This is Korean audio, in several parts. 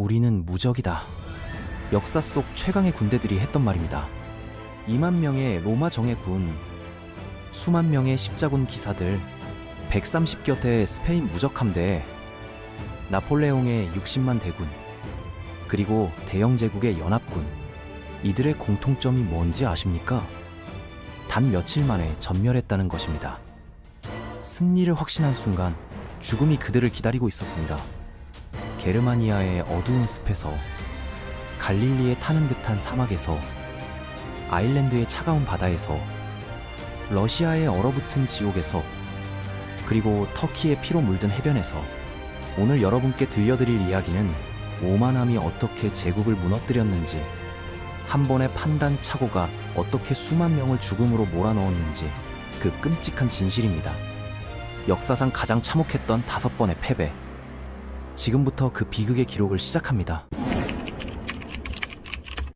우리는 무적이다. 역사 속 최강의 군대들이 했던 말입니다. 2만 명의 로마 정예군, 수만 명의 십자군 기사들, 130여 대의 스페인 무적함대, 나폴레옹의 60만 대군, 그리고 대영 제국의 연합군. 이들의 공통점이 뭔지 아십니까? 단 며칠 만에 전멸했다는 것입니다. 승리를 확신한 순간 죽음이 그들을 기다리고 있었습니다. 게르마니아의 어두운 숲에서, 갈릴리에 타는 듯한 사막에서, 아일랜드의 차가운 바다에서, 러시아의 얼어붙은 지옥에서, 그리고 터키의 피로 물든 해변에서 오늘 여러분께 들려드릴 이야기는 오만함이 어떻게 제국을 무너뜨렸는지, 한 번의 판단 착오가 어떻게 수만 명을 죽음으로 몰아넣었는지 그 끔찍한 진실입니다. 역사상 가장 참혹했던 5번의 패배. 지금부터 그 비극의 기록을 시작합니다.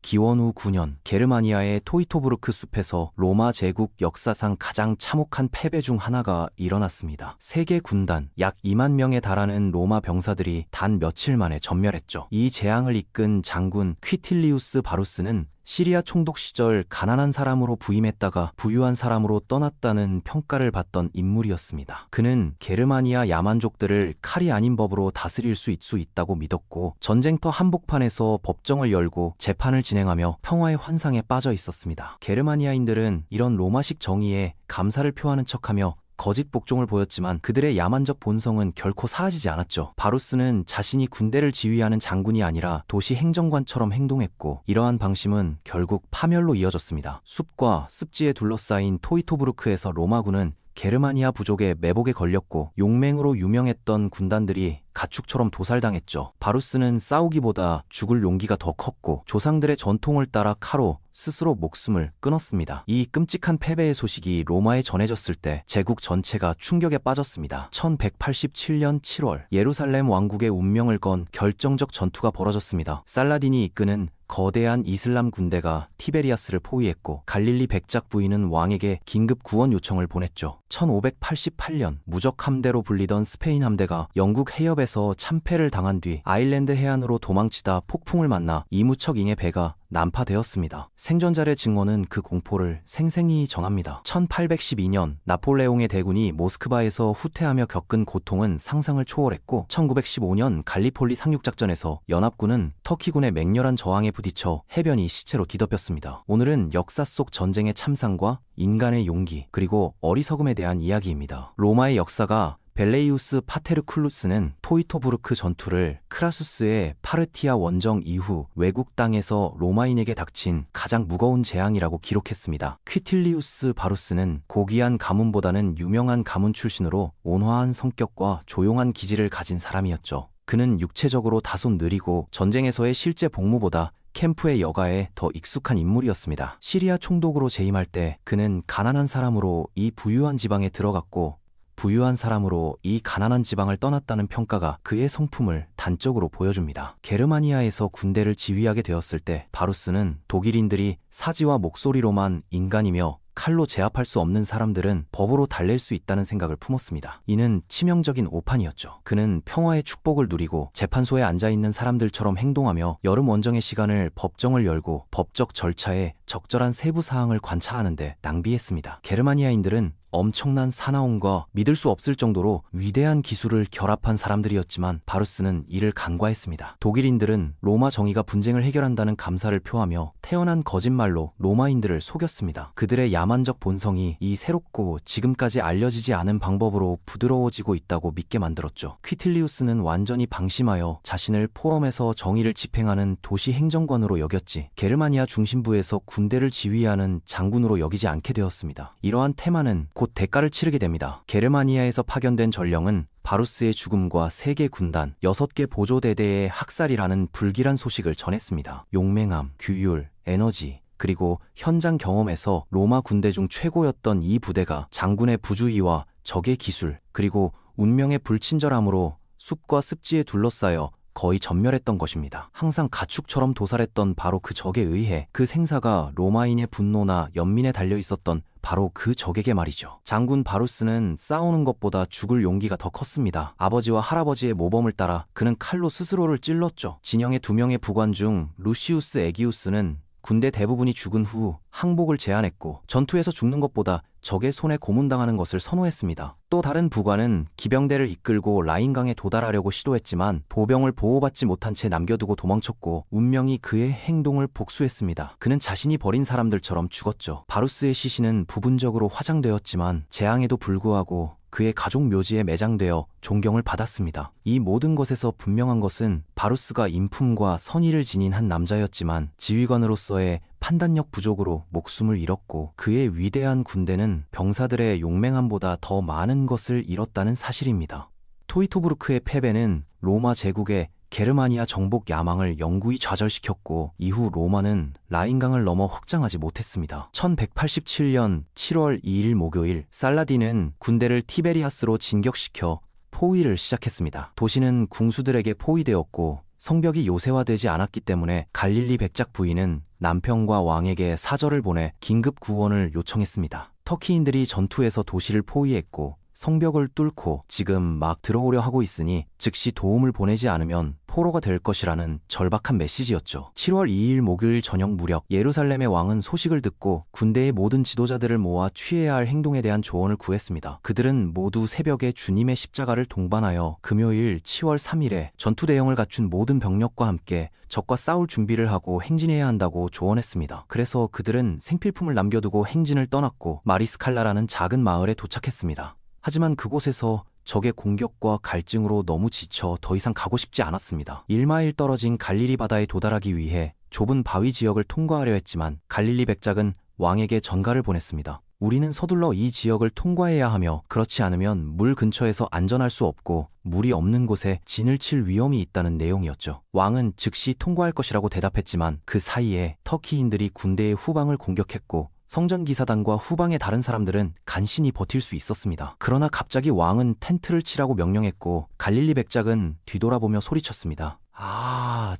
기원후 9년, 게르마니아의 토이토부르크 숲에서 로마 제국 역사상 가장 참혹한 패배 중 하나가 일어났습니다. 세계 군단, 약 2만 명에 달하는 로마 병사들이 단 며칠 만에 전멸했죠. 이 재앙을 이끈 장군 퀴틸리우스 바루스는 시리아 총독 시절 가난한 사람으로 부임했다가 부유한 사람으로 떠났다는 평가를 받던 인물이었습니다. 그는 게르마니아 야만족들을 칼이 아닌 법으로 다스릴 수 있다고 믿었고, 전쟁터 한복판에서 법정을 열고 재판을 진행하며 평화의 환상에 빠져 있었습니다. 게르마니아인들은 이런 로마식 정의에 감사를 표하는 척하며 거짓 복종을 보였지만 그들의 야만적 본성은 결코 사라지지 않았죠. 바루스는 자신이 군대를 지휘하는 장군이 아니라 도시 행정관처럼 행동했고, 이러한 방심은 결국 파멸로 이어졌습니다. 숲과 습지에 둘러싸인 토이토부르크에서 로마군은 게르마니아 부족의 매복에 걸렸고, 용맹으로 유명했던 군단들이 가축처럼 도살당했죠. 바루스는 싸우기보다 죽을 용기가 더 컸고, 조상들의 전통을 따라 칼로 스스로 목숨을 끊었습니다. 이 끔찍한 패배의 소식이 로마에 전해졌을 때 제국 전체가 충격에 빠졌습니다. 1187년 7월, 예루살렘 왕국의 운명을 건 결정적 전투가 벌어졌습니다. 살라딘이 이끄는 거대한 이슬람 군대가 티베리아스를 포위했고, 갈릴리 백작 부인은 왕에게 긴급 구원 요청을 보냈죠. 1588년, 무적 함대로 불리던 스페인 함대가 영국 해협에서 참패를 당한 뒤 아일랜드 해안으로 도망치다 폭풍을 만나 이무척잉의 배가 난파되었습니다. 생존자의 증언은 그 공포를 생생히 전합니다. 1812년, 나폴레옹의 대군이 모스크바에서 후퇴하며 겪은 고통은 상상을 초월했고, 1915년 갈리폴리 상륙작전에서 연합군은 터키군의 맹렬한 저항에 부딪혀 해변이 시체로 뒤덮였습니다. 오늘은 역사 속 전쟁의 참상과 인간의 용기, 그리고 어리석음에 대한 이야기입니다. 로마의 역사가 벨레이우스 파테르클루스는 토이토부르크 전투를 크라수스의 파르티아 원정 이후 외국 땅에서 로마인에게 닥친 가장 무거운 재앙이라고 기록했습니다. 퀴틸리우스 바루스는 고귀한 가문보다는 유명한 가문 출신으로 온화한 성격과 조용한 기질을 가진 사람이었죠. 그는 육체적으로 다소 느리고 전쟁에서의 실제 복무보다 캠프의 여가에 더 익숙한 인물이었습니다. 시리아 총독으로 재임할 때 그는 가난한 사람으로 이 부유한 지방에 들어갔고, 부유한 사람으로 이 가난한 지방을 떠났다는 평가가 그의 성품을 단적으로 보여줍니다. 게르마니아에서 군대를 지휘하게 되었을 때 바루스는 독일인들이 사지와 목소리로만 인간이며 칼로 제압할 수 없는 사람들은 법으로 달랠 수 있다는 생각을 품었습니다. 이는 치명적인 오판이었죠. 그는 평화의 축복을 누리고 재판소에 앉아있는 사람들처럼 행동하며 여름 원정의 시간을 법정을 열고 법적 절차에 적절한 세부 사항을 관찰하는데 낭비했습니다. 게르마니아인들은 엄청난 사나움과 믿을 수 없을 정도로 위대한 기술을 결합한 사람들이었지만 바루스는 이를 간과했습니다. 독일인들은 로마 정의가 분쟁을 해결한다는 감사를 표하며 태어난 거짓말로 로마인들을 속였습니다. 그들의 야만적 본성이 이 새롭고 지금까지 알려지지 않은 방법으로 부드러워지고 있다고 믿게 만들었죠. 퀴틸리우스는 완전히 방심하여 자신을 포럼에서 정의를 집행하는 도시 행정관으로 여겼지, 게르마니아 중심부에서 군대를 지휘하는 장군으로 여기지 않게 되었습니다. 이러한 테마는 곧 대가를 치르게 됩니다. 게르마니아에서 파견된 전령은 바루스의 죽음과 세계 군단, 6개 보조대대의 학살이라는 불길한 소식을 전했습니다. 용맹함, 규율, 에너지, 그리고 현장 경험에서 로마 군대 중 최고였던 이 부대가 장군의 부주의와 적의 기술, 그리고 운명의 불친절함으로 숲과 습지에 둘러싸여 거의 전멸했던 것입니다. 항상 가축처럼 도살했던 바로 그 적에 의해 그 생사가 로마인의 분노나 연민에 달려 있었던 바로 그 적에게 말이죠. 장군 바루스는 싸우는 것보다 죽을 용기가 더 컸습니다. 아버지와 할아버지의 모범을 따라 그는 칼로 스스로를 찔렀죠. 진영의 2명의 부관 중 루시우스 에기우스는 군대 대부분이 죽은 후 항복을 제안했고 전투에서 죽는 것보다 적의 손에 고문당하는 것을 선호했습니다. 또 다른 부관은 기병대를 이끌고 라인강에 도달하려고 시도했지만 보병을 보호받지 못한 채 남겨두고 도망쳤고 운명이 그의 행동을 복수했습니다. 그는 자신이 버린 사람들처럼 죽었죠. 바루스의 시신은 부분적으로 화장되었지만 재앙에도 불구하고 그의 가족 묘지에 매장되어 존경을 받았습니다. 이 모든 것에서 분명한 것은 바루스가 인품과 선의를 지닌 한 남자였지만 지휘관으로서의 판단력 부족으로 목숨을 잃었고 그의 위대한 군대는 병사들의 용맹함보다 더 많은 것을 잃었다는 사실입니다. 토이토브루크의 패배는 로마 제국의 게르마니아 정복 야망을 영구히 좌절시켰고 이후 로마는 라인강을 넘어 확장하지 못했습니다. 1187년 7월 2일 목요일 살라딘은 군대를 티베리아스로 진격시켜 포위를 시작했습니다. 도시는 궁수들에게 포위되었고 성벽이 요새화되지 않았기 때문에 갈릴리 백작 부인은 남편과 왕에게 사절을 보내 긴급 구원을 요청했습니다. 터키인들이 전투에서 도시를 포위했고 성벽을 뚫고 지금 막 들어오려 하고 있으니 즉시 도움을 보내지 않으면 포로가 될 것이라는 절박한 메시지였죠. 7월 2일 목요일 저녁 무렵 예루살렘의 왕은 소식을 듣고 군대의 모든 지도자들을 모아 취해야 할 행동에 대한 조언을 구했습니다. 그들은 모두 새벽에 주님의 십자가를 동반하여 금요일 10월 3일에 전투 대형을 갖춘 모든 병력과 함께 적과 싸울 준비를 하고 행진해야 한다고 조언했습니다. 그래서 그들은 생필품을 남겨두고 행진을 떠났고 마리스칼라라는 작은 마을에 도착했습니다. 하지만 그곳에서 적의 공격과 갈증으로 너무 지쳐 더 이상 가고 싶지 않았습니다. 1마일 떨어진 갈릴리 바다에 도달하기 위해 좁은 바위 지역을 통과하려 했지만 갈릴리 백작은 왕에게 전가를 보냈습니다. 우리는 서둘러 이 지역을 통과해야 하며 그렇지 않으면 물 근처에서 안전할 수 없고 물이 없는 곳에 진을 칠 위험이 있다는 내용이었죠. 왕은 즉시 통과할 것이라고 대답했지만 그 사이에 터키인들이 군대의 후방을 공격했고 성전기사단과 후방의 다른 사람들은 간신히 버틸 수 있었습니다. 그러나 갑자기 왕은 텐트를 치라고 명령했고 갈릴리 백작은 뒤돌아보며 소리쳤습니다.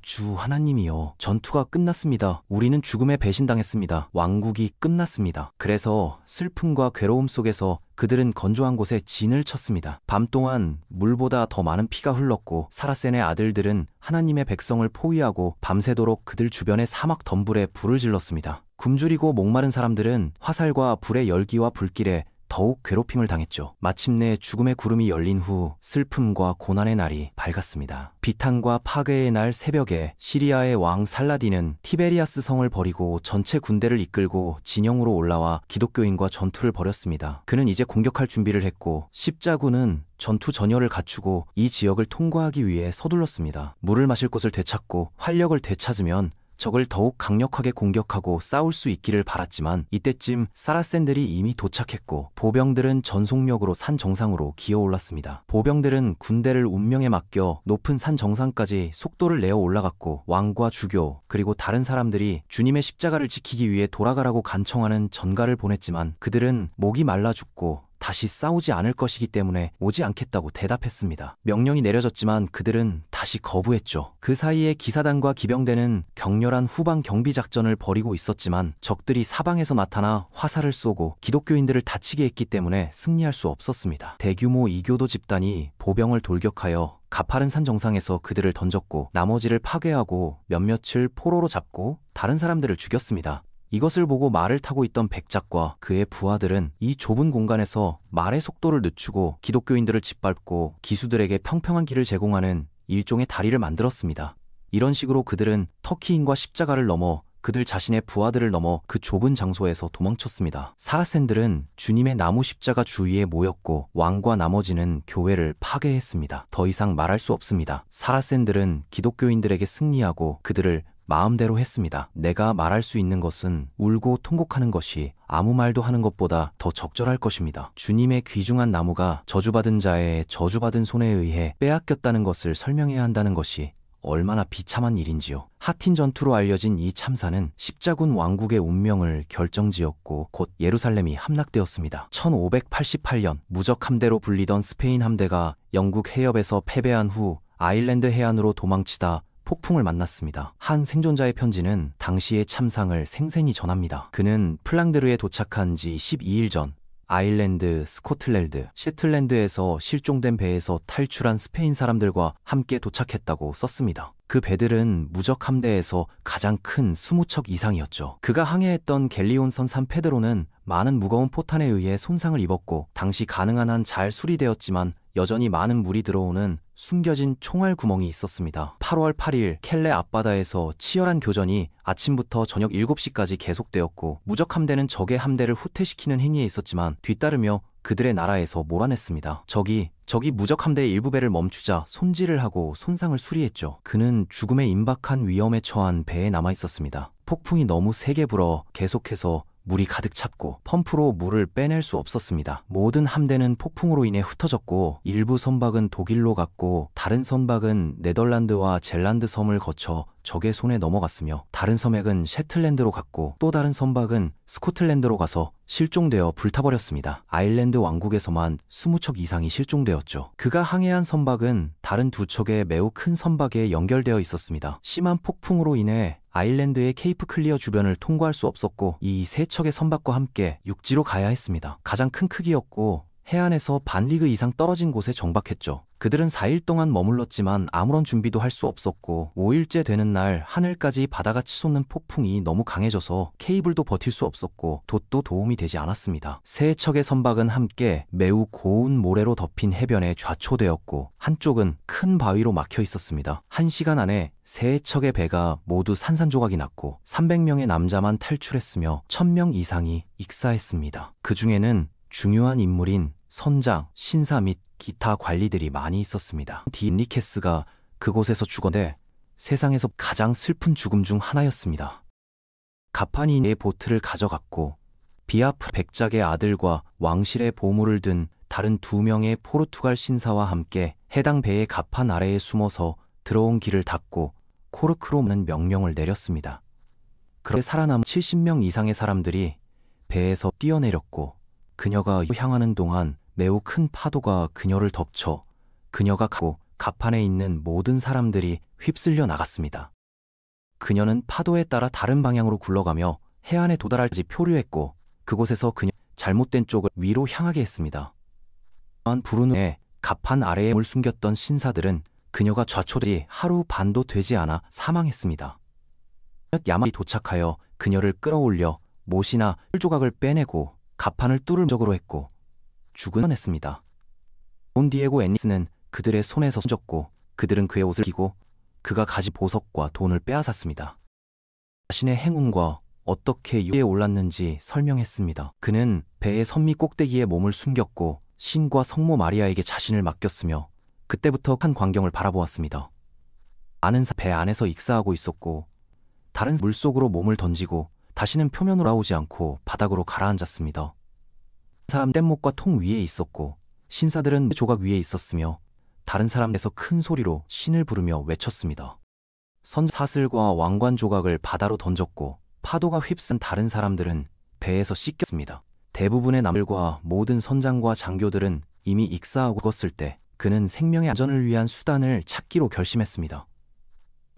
주 하나님이여, 전투가 끝났습니다. 우리는 죽음에 배신당했습니다. 왕국이 끝났습니다. 그래서 슬픔과 괴로움 속에서 그들은 건조한 곳에 진을 쳤습니다. 밤 동안 물보다 더 많은 피가 흘렀고 사라센의 아들들은 하나님의 백성을 포위하고 밤새도록 그들 주변의 사막 덤불에 불을 질렀습니다. 굶주리고 목마른 사람들은 화살과 불의 열기와 불길에 더욱 괴롭힘을 당했죠. 마침내 죽음의 구름이 열린 후 슬픔과 고난의 날이 밝았습니다. 비탄과 파괴의 날 새벽에 시리아의 왕 살라딘은 티베리아스 성을 버리고 전체 군대를 이끌고 진영으로 올라와 기독교인과 전투를 벌였습니다. 그는 이제 공격할 준비를 했고 십자군은 전투 전열을 갖추고 이 지역을 통과하기 위해 서둘렀습니다. 물을 마실 곳을 되찾고 활력을 되찾으면 적을 더욱 강력하게 공격하고 싸울 수 있기를 바랐지만 이때쯤 사라센들이 이미 도착했고 보병들은 전속력으로 산 정상으로 기어올랐습니다. 보병들은 군대를 운명에 맡겨 높은 산 정상까지 속도를 내어 올라갔고 왕과 주교 그리고 다른 사람들이 주님의 십자가를 지키기 위해 돌아가라고 간청하는 전가를 보냈지만 그들은 목이 말라 죽고 다시 싸우지 않을 것이기 때문에 오지 않겠다고 대답했습니다. 명령이 내려졌지만 그들은 다시 거부했죠. 그 사이에 기사단과 기병대는 격렬한 후방 경비 작전을 벌이고 있었지만 적들이 사방에서 나타나 화살을 쏘고 기독교인들을 다치게 했기 때문에 승리할 수 없었습니다. 대규모 이교도 집단이 보병을 돌격하여 가파른 산 정상에서 그들을 던졌고 나머지를 파괴하고 몇몇을 포로로 잡고 다른 사람들을 죽였습니다. 이것을 보고 말을 타고 있던 백작과 그의 부하들은 이 좁은 공간에서 말의 속도를 늦추고 기독교인들을 짓밟고 기수들에게 평평한 길을 제공하는 일종의 다리를 만들었습니다. 이런 식으로 그들은 터키인과 십자가를 넘어 그들 자신의 부하들을 넘어 그 좁은 장소에서 도망쳤습니다. 사라센들은 주님의 나무 십자가 주위에 모였고 왕과 나머지는 교회를 파괴했습니다. 더 이상 말할 수 없습니다. 사라센들은 기독교인들에게 승리하고 그들을 마음대로 했습니다. 내가 말할 수 있는 것은 울고 통곡하는 것이 아무 말도 하는 것보다 더 적절할 것입니다. 주님의 귀중한 나무가 저주받은 자의 저주받은 손에 의해 빼앗겼다는 것을 설명해야 한다는 것이 얼마나 비참한 일인지요. 하틴 전투로 알려진 이 참사는 십자군 왕국의 운명을 결정지었고 곧 예루살렘이 함락되었습니다. 1588년 무적 함대로 불리던 스페인 함대가 영국 해협에서 패배한 후 아일랜드 해안으로 도망치다 폭풍을 만났습니다. 한 생존자의 편지는 당시의 참상을 생생히 전합니다. 그는 플랑드르에 도착한 지 12일 전 아일랜드, 스코틀랜드, 셰틀랜드에서 실종된 배에서 탈출한 스페인 사람들과 함께 도착했다고 썼습니다. 그 배들은 무적 함대에서 가장 큰 20척 이상이었죠. 그가 항해했던 갤리온선 산페드로는 많은 무거운 포탄에 의해 손상을 입었고 당시 가능한 한 잘 수리되었지만 여전히 많은 물이 들어오는 숨겨진 총알 구멍이 있었습니다. 8월 8일 켈레 앞바다에서 치열한 교전이 아침부터 저녁 7시까지 계속되었고 무적 함대는 적의 함대를 후퇴시키는 행위에 있었지만 뒤따르며 그들의 나라에서 몰아냈습니다. 적이 무적 함대의 일부 배를 멈추자 손질을 하고 손상을 수리했죠. 그는 죽음의 임박한 위험에 처한 배에 남아 있었습니다. 폭풍이 너무 세게 불어 계속해서 물이 가득 찼고 펌프로 물을 빼낼 수 없었습니다. 모든 함대는 폭풍으로 인해 흩어졌고 일부 선박은 독일로 갔고 다른 선박은 네덜란드와 젤란드 섬을 거쳐 적의 손에 넘어갔으며 다른 선박은 셰틀랜드로 갔고 또 다른 선박은 스코틀랜드로 가서 실종되어 불타버렸습니다. 아일랜드 왕국에서만 20척 이상이 실종되었죠. 그가 항해한 선박은 다른 두 척의 매우 큰 선박에 연결되어 있었습니다. 심한 폭풍으로 인해 아일랜드의 케이프 클리어 주변을 통과할 수 없었고 이 세 척의 선박과 함께 육지로 가야 했습니다. 가장 큰 크기였고 해안에서 반 리그 이상 떨어진 곳에 정박했죠. 그들은 4일 동안 머물렀지만 아무런 준비도 할 수 없었고 5일째 되는 날 하늘까지 바다가 치솟는 폭풍이 너무 강해져서 케이블도 버틸 수 없었고 돛도 도움이 되지 않았습니다. 세 척의 선박은 함께 매우 고운 모래로 덮인 해변에 좌초되었고 한쪽은 큰 바위로 막혀 있었습니다. 1시간 안에 세 척의 배가 모두 산산조각이 났고 300명의 남자만 탈출했으며 1000명 이상이 익사했습니다. 그 중에는 중요한 인물인 선장, 신사 및 기타 관리들이 많이 있었습니다. 디니케스가 그곳에서 죽었는데 세상에서 가장 슬픈 죽음 중 하나였습니다. 가판이의 보트를 가져갔고 비아프 백작의 아들과 왕실의 보물을 든 다른 2명의 포르투갈 신사와 함께 해당 배의 가판 아래에 숨어서 들어온 길을 닫고 코르크로 오는 명령을 내렸습니다. 그렇게 살아남은 70명 이상의 사람들이 배에서 뛰어내렸고 그녀가 향하는 동안 매우 큰 파도가 그녀를 덮쳐 그녀가 가고 갑판에 있는 모든 사람들이 휩쓸려 나갔습니다. 그녀는 파도에 따라 다른 방향으로 굴러가며 해안에 도달할지 표류했고 그곳에서 그녀 잘못된 쪽을 위로 향하게 했습니다. 또한 불운 후에 갑판 아래에 몸을 숨겼던 신사들은 그녀가 좌초되지 하루 반도 되지 않아 사망했습니다. 야마이 도착하여 그녀를 끌어올려 못이나 뿔조각을 빼내고 갑판을 뚫을 적으로 했고 죽은 했습니다. 돈 디에고 앤니스는 그들의 손에서 숨졌고 그들은 그의 옷을 끼고 그가 가진 보석과 돈을 빼앗았습니다. 자신의 행운과 어떻게 위에 올랐는지 설명했습니다. 그는 배의 선미 꼭대기에 몸을 숨겼고 신과 성모 마리아에게 자신을 맡겼으며 그때부터 한 광경을 바라보았습니다. 많은 배 안에서 익사하고 있었고 다른 물속으로 몸을 던지고 다시는 표면으로 나오지 않고 바닥으로 가라앉았습니다. 사람 뗏목과 통 위에 있었고 신사들은 조각 위에 있었으며 다른 사람에서 큰 소리로 신을 부르며 외쳤습니다. 사슬과 왕관 조각을 바다로 던졌고 파도가 휩쓴 다른 사람들은 배에서 씻겼습니다. 대부분의 남들과 모든 선장과 장교들은 이미 익사하고 죽었을 때 그는 생명의 안전을 위한 수단을 찾기로 결심했습니다.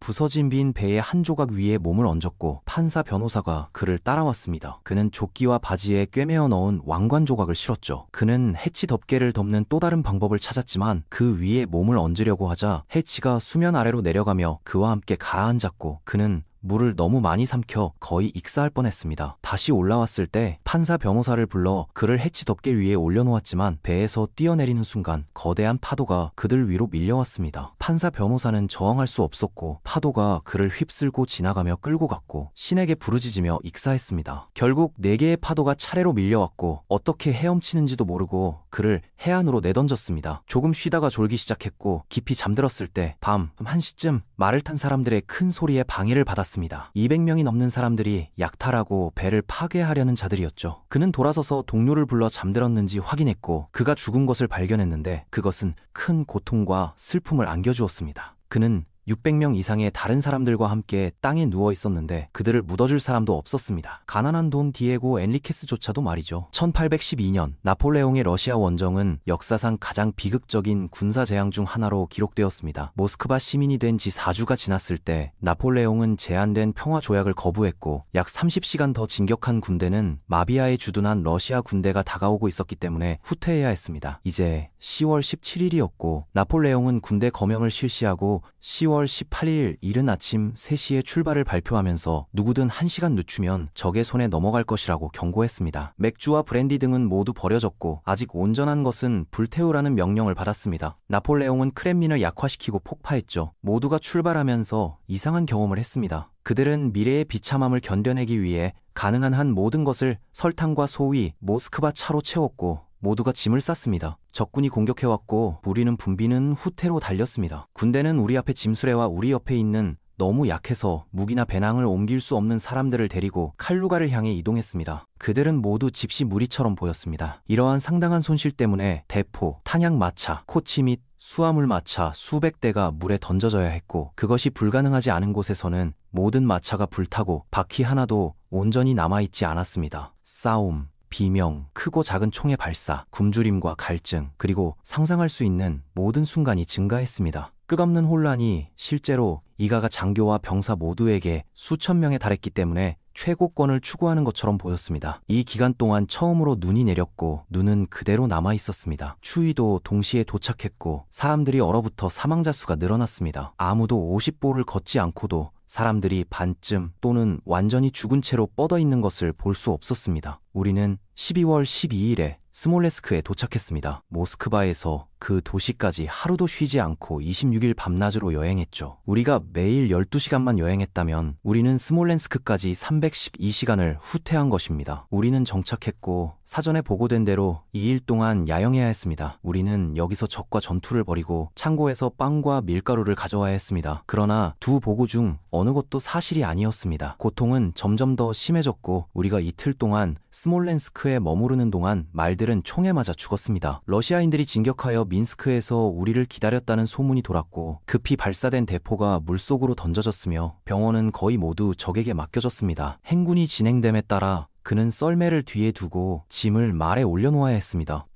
부서진 빈 배의 한 조각 위에 몸을 얹었고 판사 변호사가 그를 따라왔습니다. 그는 조끼와 바지에 꿰매어 넣은 왕관 조각을 실었죠. 그는 해치 덮개를 덮는 또 다른 방법을 찾았지만 그 위에 몸을 얹으려고 하자 해치가 수면 아래로 내려가며 그와 함께 가라앉았고 그는 물을 너무 많이 삼켜 거의 익사할 뻔했습니다. 다시 올라왔을 때 판사 변호사를 불러 그를 해치 덮개 위에 올려놓았지만 배에서 뛰어내리는 순간 거대한 파도가 그들 위로 밀려왔습니다. 판사 변호사는 저항할 수 없었고 파도가 그를 휩쓸고 지나가며 끌고 갔고 신에게 부르짖으며 익사했습니다. 결국 4개의 파도가 차례로 밀려왔고 어떻게 헤엄치는지도 모르고 그를 해안으로 내던졌습니다. 조금 쉬다가 졸기 시작했고 깊이 잠들었을 때 밤 1시쯤 말을 탄 사람들의 큰 소리에 방해를 받았습니다. 200명이 넘는 사람들이 약탈하고 배를 파괴하려는 자들이었죠. 그는 돌아서서 동료를 불러 잠들었는지 확인했고 그가 죽은 것을 발견했는데 그것은 큰 고통과 슬픔을 안겨주었습니다. 그는 600명 이상의 다른 사람들과 함께 땅에 누워 있었는데 그들을 묻어줄 사람도 없었습니다. 가난한 돈 디에고 엔리케스조차도 말이죠. 1812년 나폴레옹의 러시아 원정은 역사상 가장 비극적인 군사 재앙 중 하나로 기록되었습니다. 모스크바 시민이 된 지 4주가 지났을 때 나폴레옹은 제한된 평화 조약을 거부했고 약 30시간 더 진격한 군대는 마비아에 주둔한 러시아 군대가 다가오고 있었기 때문에 후퇴해야 했습니다. 이제 10월 17일이었고 나폴레옹은 군대 거명을 실시하고 10월 18일 이른 아침 3시에 출발을 발표하면서 누구든 1시간 늦추면 적의 손에 넘어갈 것이라고 경고했습니다. 맥주와 브랜디 등은 모두 버려졌고 아직 온전한 것은 불태우라는 명령을 받았습니다. 나폴레옹은 크렘린을 약화시키고 폭파했죠. 모두가 출발하면서 이상한 경험을 했습니다. 그들은 미래의 비참함을 견뎌내기 위해 가능한 한 모든 것을 설탕과 소위 모스크바 차로 채웠고 모두가 짐을 쌌습니다. 적군이 공격해왔고 우리는 붐비는 후퇴로 달렸습니다. 군대는 우리 앞에 짐수레와 우리 옆에 있는 너무 약해서 무기나 배낭을 옮길 수 없는 사람들을 데리고 칼루가를 향해 이동했습니다. 그들은 모두 집시무리처럼 보였습니다. 이러한 상당한 손실 때문에 대포, 탄약마차, 코치 및 수화물마차 수백 대가 물에 던져져야 했고 그것이 불가능하지 않은 곳에서는 모든 마차가 불타고 바퀴 하나도 온전히 남아있지 않았습니다. 싸움, 비명, 크고 작은 총의 발사, 굶주림과 갈증, 그리고 상상할 수 있는 모든 순간이 증가했습니다. 끝없는 혼란이 실제로 이가가 장교와 병사 모두에게 수천 명에 달했기 때문에 최고권을 추구하는 것처럼 보였습니다. 이 기간 동안 처음으로 눈이 내렸고 눈은 그대로 남아 있었습니다. 추위도 동시에 도착했고 사람들이 얼어붙어 사망자 수가 늘어났습니다. 아무도 50보를 걷지 않고도 사람들이 반쯤 또는 완전히 죽은 채로 뻗어 있는 것을 볼 수 없었습니다. 우리는 12월 12일에 스몰레스크에 도착했습니다. 모스크바에서 그 도시까지 하루도 쉬지 않고 26일 밤낮으로 여행했죠. 우리가 매일 12시간만 여행했다면 우리는 스몰렌스크까지 312시간을 후퇴한 것입니다. 우리는 정착했고 사전에 보고된 대로 2일 동안 야영해야 했습니다. 우리는 여기서 적과 전투를 벌이고 창고에서 빵과 밀가루를 가져와야 했습니다. 그러나 두 보고 중 어느 것도 사실이 아니었습니다. 고통은 점점 더 심해졌고 우리가 이틀 동안 스몰렌스크에 머무르는 동안 말들은 총에 맞아 죽었습니다. 러시아인들이 진격하여 민스크에서 우리를 기다렸다는 소문이 돌았고 급히 발사된 대포가 물속으로 던져졌으며 병원은 거의 모두 적에게 맡겨졌습니다. 행군이 진행됨에 따라 그는 썰매를 뒤에 두고 짐을 말에 올려놓아야 했습니다.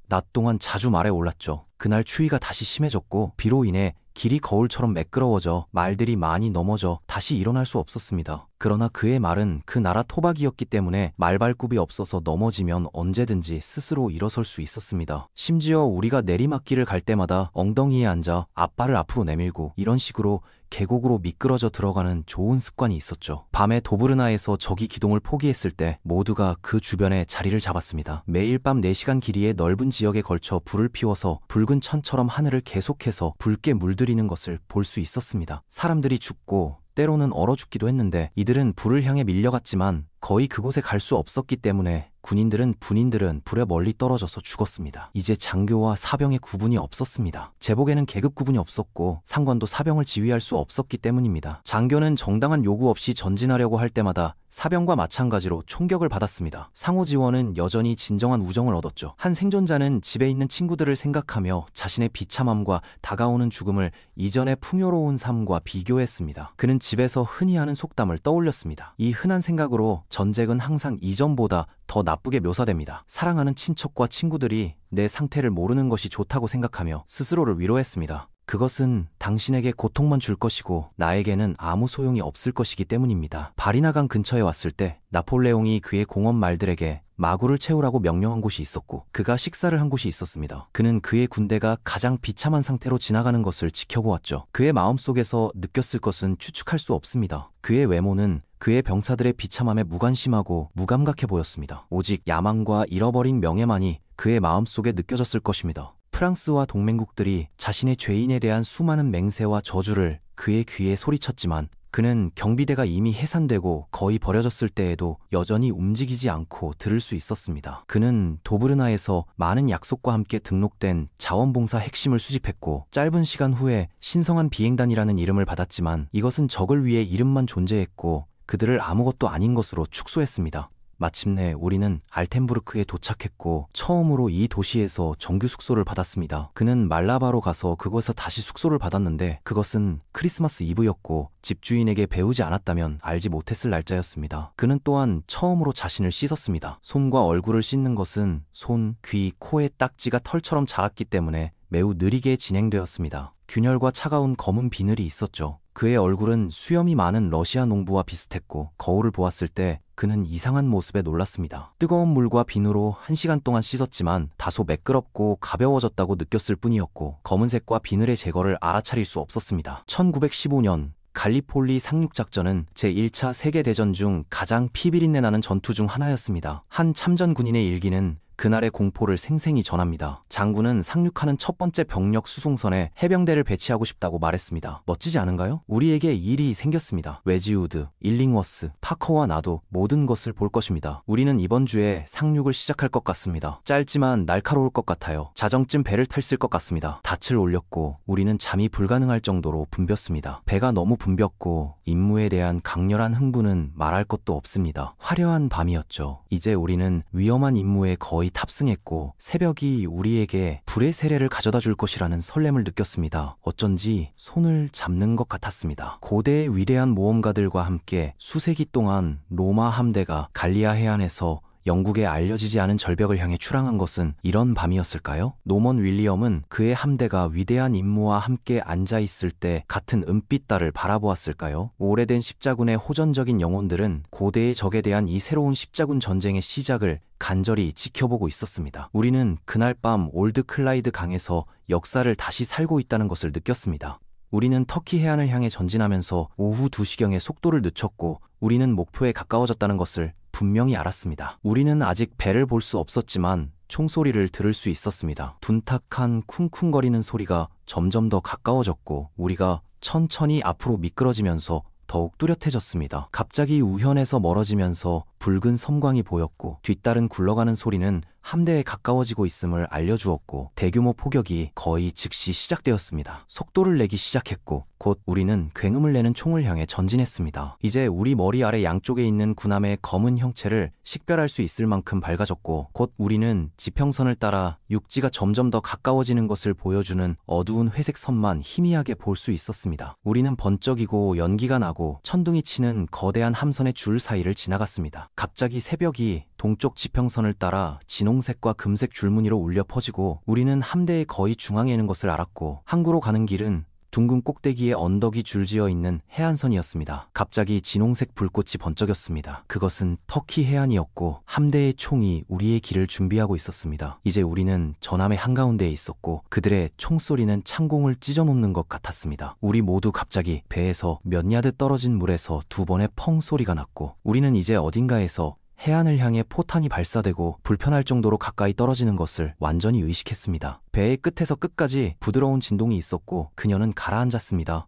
낮 동안 자주 말에 올랐죠. 그날 추위가 다시 심해졌고 비로 인해 길이 거울처럼 매끄러워져 말들이 많이 넘어져 다시 일어날 수 없었습니다. 그러나 그의 말은 그 나라 토박이었기 때문에 말발굽이 없어서 넘어지면 언제든지 스스로 일어설 수 있었습니다. 심지어 우리가 내리막길을 갈 때마다 엉덩이에 앉아 앞발을 앞으로 내밀고 이런 식으로 계곡으로 미끄러져 들어가는 좋은 습관이 있었죠. 밤에 도브르나에서 적이 기동을 포기했을 때 모두가 그 주변에 자리를 잡았습니다. 매일 밤 4시간 길이의 넓은 지역에 걸쳐 불을 피워서 붉은 천처럼 하늘을 계속해서 붉게 물들이는 것을 볼 수 있었습니다. 사람들이 죽고 때로는 얼어 죽기도 했는데 이들은 불을 향해 밀려갔지만 거의 그곳에 갈 수 없었기 때문에 군인들은 불에 멀리 떨어져서 죽었습니다. 이제 장교와 사병의 구분이 없었습니다. 제복에는 계급 구분이 없었고 상관도 사병을 지휘할 수 없었기 때문입니다. 장교는 정당한 요구 없이 전진하려고 할 때마다 사병과 마찬가지로 총격을 받았습니다. 상호 지원은 여전히 진정한 우정을 얻었죠. 한 생존자는 집에 있는 친구들을 생각하며 자신의 비참함과 다가오는 죽음을 이전의 풍요로운 삶과 비교했습니다. 그는 집에서 흔히 하는 속담을 떠올렸습니다. 이 흔한 생각으로 전쟁은 항상 이전보다 더 나쁘게 묘사됩니다. 사랑하는 친척과 친구들이 내 상태를 모르는 것이 좋다고 생각하며 스스로를 위로했습니다. 그것은 당신에게 고통만 줄 것이고 나에게는 아무 소용이 없을 것이기 때문입니다. 바리나강 근처에 왔을 때 나폴레옹이 그의 공원 말들에게 마구를 채우라고 명령한 곳이 있었고 그가 식사를 한 곳이 있었습니다. 그는 그의 군대가 가장 비참한 상태로 지나가는 것을 지켜보았죠. 그의 마음속에서 느꼈을 것은 추측할 수 없습니다. 그의 외모는 그의 병사들의 비참함에 무관심하고 무감각해 보였습니다. 오직 야망과 잃어버린 명예만이 그의 마음속에 느껴졌을 것입니다. 프랑스와 동맹국들이 자신의 죄인에 대한 수많은 맹세와 저주를 그의 귀에 소리쳤지만 그는 경비대가 이미 해산되고 거의 버려졌을 때에도 여전히 움직이지 않고 들을 수 있었습니다. 그는 도브르나에서 많은 약속과 함께 등록된 자원봉사 핵심을 수집했고 짧은 시간 후에 신성한 비행단이라는 이름을 받았지만 이것은 적을 위해 이름만 존재했고 그들을 아무것도 아닌 것으로 축소했습니다. 마침내 우리는 알텐부르크에 도착했고 처음으로 이 도시에서 정규 숙소를 받았습니다. 그는 말라바로 가서 그곳에서 다시 숙소를 받았는데 그것은 크리스마스 이브였고 집주인에게 배우지 않았다면 알지 못했을 날짜였습니다. 그는 또한 처음으로 자신을 씻었습니다. 손과 얼굴을 씻는 것은 손, 귀, 코의 딱지가 털처럼 자랐기 때문에 매우 느리게 진행되었습니다. 균열과 차가운 검은 비늘이 있었죠. 그의 얼굴은 수염이 많은 러시아 농부와 비슷했고 거울을 보았을 때 그는 이상한 모습에 놀랐습니다. 뜨거운 물과 비누로 1시간 동안 씻었지만 다소 매끄럽고 가벼워졌다고 느꼈을 뿐이었고 검은색과 비늘의 제거를 알아차릴 수 없었습니다. 1915년 갈리폴리 상륙작전은 제1차 세계대전 중 가장 피비린내 나는 전투 중 하나였습니다. 한 참전 군인의 일기는 그날의 공포를 생생히 전합니다. 장군은 상륙하는 첫 번째 병력 수송선에 해병대를 배치하고 싶다고 말했습니다. 멋지지 않은가요? 우리에게 일이 생겼습니다. 웨지우드, 일링워스, 파커와 나도 모든 것을 볼 것입니다. 우리는 이번 주에 상륙을 시작할 것 같습니다. 짧지만 날카로울 것 같아요. 자정쯤 배를 탈 것 같습니다. 닻을 올렸고 우리는 잠이 불가능할 정도로 붐볐습니다. 배가 너무 붐볐고 임무에 대한 강렬한 흥분은 말할 것도 없습니다. 화려한 밤이었죠. 이제 우리는 위험한 임무에 거의 탑승했고 새벽이 우리에게 불의 세례를 가져다 줄 것이라는 설렘을 느꼈습니다. 어쩐지 손을 잡는 것 같았습니다. 고대의 위대한 모험가들과 함께 수세기 동안 로마 함대가 갈리아 해안에서 영국에 알려지지 않은 절벽을 향해 출항한 것은 이런 밤이었을까요? 노먼 윌리엄은 그의 함대가 위대한 임무와 함께 앉아있을 때 같은 은빛 달을 바라보았을까요? 오래된 십자군의 호전적인 영혼들은 고대의 적에 대한 이 새로운 십자군 전쟁의 시작을 간절히 지켜보고 있었습니다. 우리는 그날 밤 올드 클라이드 강에서 역사를 다시 살고 있다는 것을 느꼈습니다. 우리는 터키 해안을 향해 전진하면서 오후 2시경에 속도를 늦췄고 우리는 목표에 가까워졌다는 것을 분명히 알았습니다. 우리는 아직 배를 볼 수 없었지만 총소리를 들을 수 있었습니다. 둔탁한 쿵쿵거리는 소리가 점점 더 가까워졌고 우리가 천천히 앞으로 미끄러지면서 더욱 뚜렷해졌습니다. 갑자기 우현에서 멀어지면서 붉은 섬광이 보였고 뒤따른 굴러가는 소리는 함대에 가까워지고 있음을 알려주었고 대규모 포격이 거의 즉시 시작되었습니다. 속도를 내기 시작했고 곧 우리는 굉음을 내는 총을 향해 전진했습니다. 이제 우리 머리 아래 양쪽에 있는 군함의 검은 형체를 식별할 수 있을 만큼 밝아졌고 곧 우리는 지평선을 따라 육지가 점점 더 가까워지는 것을 보여주는 어두운 회색 선만 희미하게 볼 수 있었습니다. 우리는 번쩍이고 연기가 나고 천둥이 치는 거대한 함선의 줄 사이를 지나갔습니다. 갑자기 새벽이 동쪽 지평선을 따라 진홍색과 금색 줄무늬로 울려 퍼지고 우리는 함대의 거의 중앙에 있는 것을 알았고 항구로 가는 길은 둥근 꼭대기에 언덕이 줄지어 있는 해안선이었습니다. 갑자기 진홍색 불꽃이 번쩍였습니다. 그것은 터키 해안이었고 함대의 총이 우리의 길을 준비하고 있었습니다. 이제 우리는 전함의 한가운데에 있었고 그들의 총소리는 창공을 찢어놓는 것 같았습니다. 우리 모두 갑자기 배에서 몇 야드 떨어진 물에서 두 번의 펑 소리가 났고 우리는 이제 어딘가에서 해안을 향해 포탄이 발사되고 불편할 정도로 가까이 떨어지는 것을 완전히 의식했습니다. 배의 끝에서 끝까지 부드러운 진동이 있었고 그녀는 가라앉았습니다.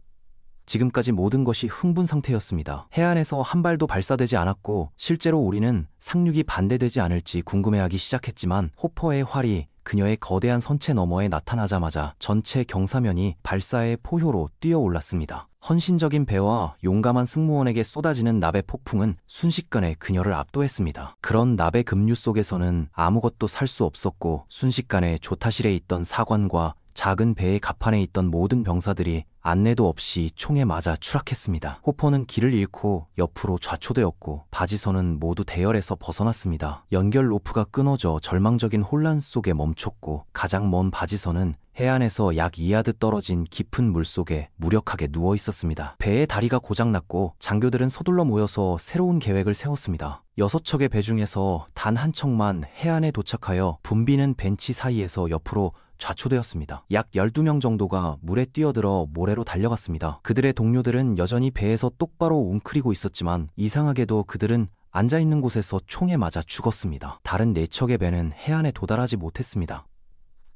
지금까지 모든 것이 흥분 상태였습니다. 해안에서 한 발도 발사되지 않았고 실제로 우리는 상륙이 반대되지 않을지 궁금해하기 시작했지만 호퍼의 활이 그녀의 거대한 선체 너머에 나타나자마자 전체 경사면이 발사의 포효로 뛰어올랐습니다. 헌신적인 배와 용감한 승무원에게 쏟아지는 납의 폭풍은 순식간에 그녀를 압도했습니다. 그런 납의 급류 속에서는 아무것도 살 수 없었고 순식간에 조타실에 있던 사관과 작은 배의 갑판에 있던 모든 병사들이 안내도 없이 총에 맞아 추락했습니다. 호퍼는 길을 잃고 옆으로 좌초되었고 바지선은 모두 대열에서 벗어났습니다. 연결 로프가 끊어져 절망적인 혼란 속에 멈췄고 가장 먼 바지선은 해안에서 약 2야드 떨어진 깊은 물속에 무력하게 누워 있었습니다. 배의 다리가 고장났고 장교들은 서둘러 모여서 새로운 계획을 세웠습니다. 6척의 배 중에서 단 한 척만 해안에 도착하여 붐비는 벤치 사이에서 옆으로 좌초되었습니다. 약 12명 정도가 물에 뛰어들어 모래로 달려갔습니다. 그들의 동료들은 여전히 배에서 똑바로 웅크리고 있었지만 이상하게도 그들은 앉아있는 곳에서 총에 맞아 죽었습니다. 다른 4척의 배는 해안에 도달하지 못했습니다.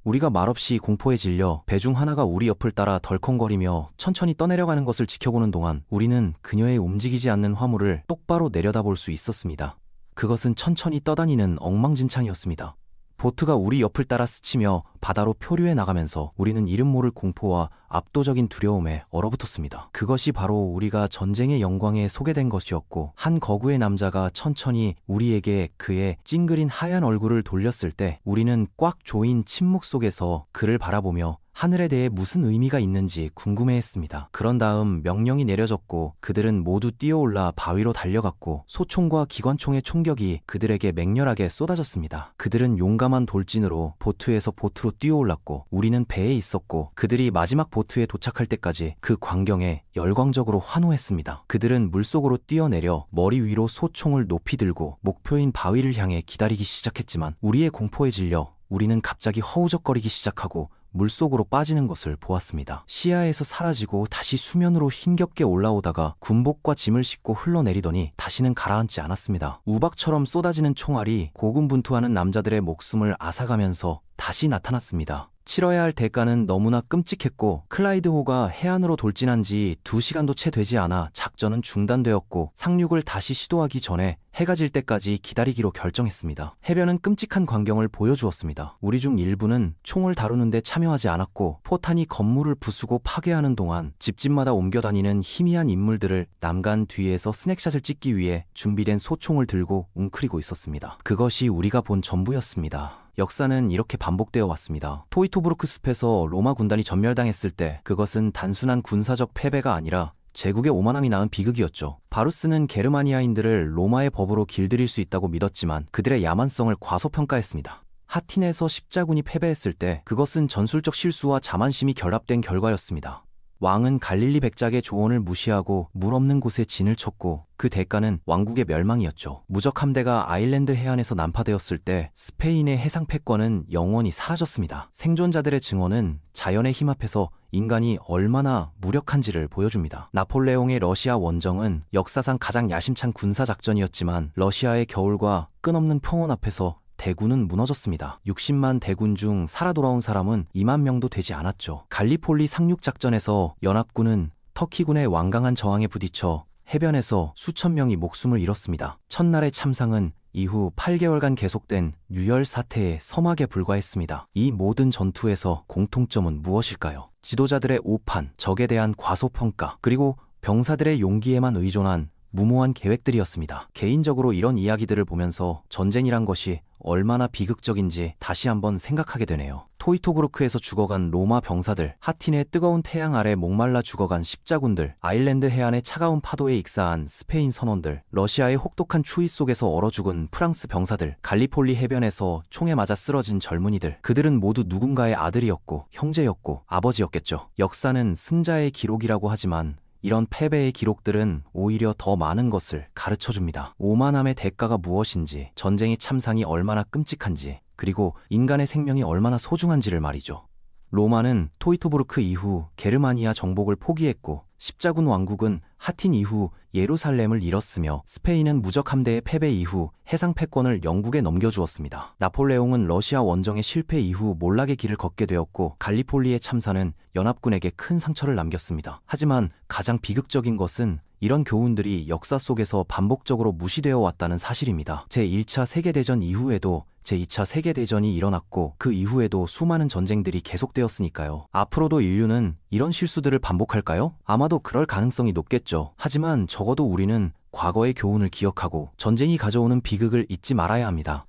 우리가 말없이 공포에 질려 배 중 하나가 우리 옆을 따라 덜컹거리며 천천히 떠내려가는 것을 지켜보는 동안 우리는 그녀의 움직이지 않는 화물을 똑바로 내려다볼 수 있었습니다. 그것은 천천히 떠다니는 엉망진창이었습니다. 보트가 우리 옆을 따라 스치며 바다로 표류해 나가면서 우리는 이름 모를 공포와 압도적인 두려움에 얼어붙었습니다. 그것이 바로 우리가 전쟁의 영광에 소개된 것이었고, 한 거구의 남자가 천천히 우리에게 그의 찡그린 하얀 얼굴을 돌렸을 때 우리는 꽉 조인 침묵 속에서 그를 바라보며 하늘에 대해 무슨 의미가 있는지 궁금해했습니다. 그런 다음 명령이 내려졌고 그들은 모두 뛰어올라 바위로 달려갔고 소총과 기관총의 총격이 그들에게 맹렬하게 쏟아졌습니다. 그들은 용감한 돌진으로 보트에서 보트로 뛰어올랐고 우리는 배에 있었고 그들이 마지막 보트에 도착할 때까지 그 광경에 열광적으로 환호했습니다. 그들은 물속으로 뛰어내려 머리 위로 소총을 높이 들고 목표인 바위를 향해 기다리기 시작했지만 우리의 공포에 질려 우리는 갑자기 허우적거리기 시작하고 물속으로 빠지는 것을 보았습니다. 시야에서 사라지고 다시 수면으로 힘겹게 올라오다가 군복과 짐을 싣고 흘러내리더니 다시는 가라앉지 않았습니다. 우박처럼 쏟아지는 총알이 고군분투하는 남자들의 목숨을 앗아가면서 다시 나타났습니다. 치러야 할 대가는 너무나 끔찍했고 클라이드호가 해안으로 돌진한 지 2시간도 채 되지 않아 작전은 중단되었고 상륙을 다시 시도하기 전에 해가 질 때까지 기다리기로 결정했습니다. 해변은 끔찍한 광경을 보여주었습니다. 우리 중 일부는 총을 다루는데 참여하지 않았고 포탄이 건물을 부수고 파괴하는 동안 집집마다 옮겨다니는 희미한 인물들을 남간 뒤에서 스낵샷을 찍기 위해 준비된 소총을 들고 웅크리고 있었습니다. 그것이 우리가 본 전부였습니다. 역사는 이렇게 반복되어 왔습니다. 토이토브루크 숲에서 로마 군단이 전멸당했을 때 그것은 단순한 군사적 패배가 아니라 제국의 오만함이 낳은 비극이었죠. 바루스는 게르마니아인들을 로마의 법으로 길들일 수 있다고 믿었지만 그들의 야만성을 과소평가했습니다. 하틴에서 십자군이 패배했을 때 그것은 전술적 실수와 자만심이 결합된 결과였습니다. 왕은 갈릴리 백작의 조언을 무시하고 물 없는 곳에 진을 쳤고 그 대가는 왕국의 멸망이었죠. 무적 함대가 아일랜드 해안에서 난파되었을 때 스페인의 해상 패권은 영원히 사라졌습니다. 생존자들의 증언은 자연의 힘 앞에서 인간이 얼마나 무력한지를 보여줍니다. 나폴레옹의 러시아 원정은 역사상 가장 야심찬 군사작전이었지만 러시아의 겨울과 끝없는 평온 앞에서 대군은 무너졌습니다. 60만 대군 중 살아 돌아온 사람은 2만 명도 되지 않았죠. 갈리폴리 상륙작전에서 연합군은 터키군의 완강한 저항에 부딪혀 해변에서 수천 명이 목숨을 잃었습니다. 첫날의 참상은 이후 8개월간 계속된 유혈 사태의 서막에 불과했습니다. 이 모든 전투에서 공통점은 무엇일까요? 지도자들의 오판, 적에 대한 과소평가, 그리고 병사들의 용기에만 의존한 무모한 계획들이었습니다. 개인적으로 이런 이야기들을 보면서 전쟁이란 것이 얼마나 비극적인지 다시 한번 생각하게 되네요. 토이토브루크에서 죽어간 로마 병사들, 하틴의 뜨거운 태양 아래 목말라 죽어간 십자군들, 아일랜드 해안의 차가운 파도에 익사한 스페인 선원들, 러시아의 혹독한 추위 속에서 얼어 죽은 프랑스 병사들, 갈리폴리 해변에서 총에 맞아 쓰러진 젊은이들, 그들은 모두 누군가의 아들이었고 형제였고 아버지였겠죠. 역사는 승자의 기록이라고 하지만 이런 패배의 기록들은 오히려 더 많은 것을 가르쳐줍니다. 오만함의 대가가 무엇인지, 전쟁의 참상이 얼마나 끔찍한지, 그리고 인간의 생명이 얼마나 소중한지를 말이죠. 로마는 토이토브루크 이후 게르마니아 정복을 포기했고 십자군 왕국은 하틴 이후 예루살렘을 잃었으며 스페인은 무적 함대의 패배 이후 해상 패권을 영국에 넘겨주었습니다. 나폴레옹은 러시아 원정의 실패 이후 몰락의 길을 걷게 되었고 갈리폴리의 참사는 연합군에게 큰 상처를 남겼습니다. 하지만 가장 비극적인 것은 이런 교훈들이 역사 속에서 반복적으로 무시되어 왔다는 사실입니다. 제1차 세계대전 이후에도 제2차 세계대전이 일어났고 그 이후에도 수많은 전쟁들이 계속되었으니까요. 앞으로도 인류는 이런 실수들을 반복할까요? 아마도 그럴 가능성이 높겠죠. 하지만 적어도 우리는 과거의 교훈을 기억하고 전쟁이 가져오는 비극을 잊지 말아야 합니다.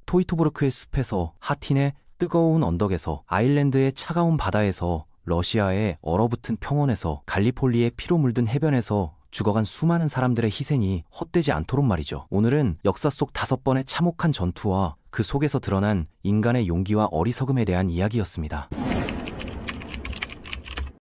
토이토브루크의 숲에서, 하틴의 뜨거운 언덕에서, 아일랜드의 차가운 바다에서, 러시아의 얼어붙은 평원에서, 갈리폴리의 피로 물든 해변에서 죽어간 수많은 사람들의 희생이 헛되지 않도록 말이죠. 오늘은 역사 속 5번의 참혹한 전투와 그 속에서 드러난 인간의 용기와 어리석음에 대한 이야기였습니다.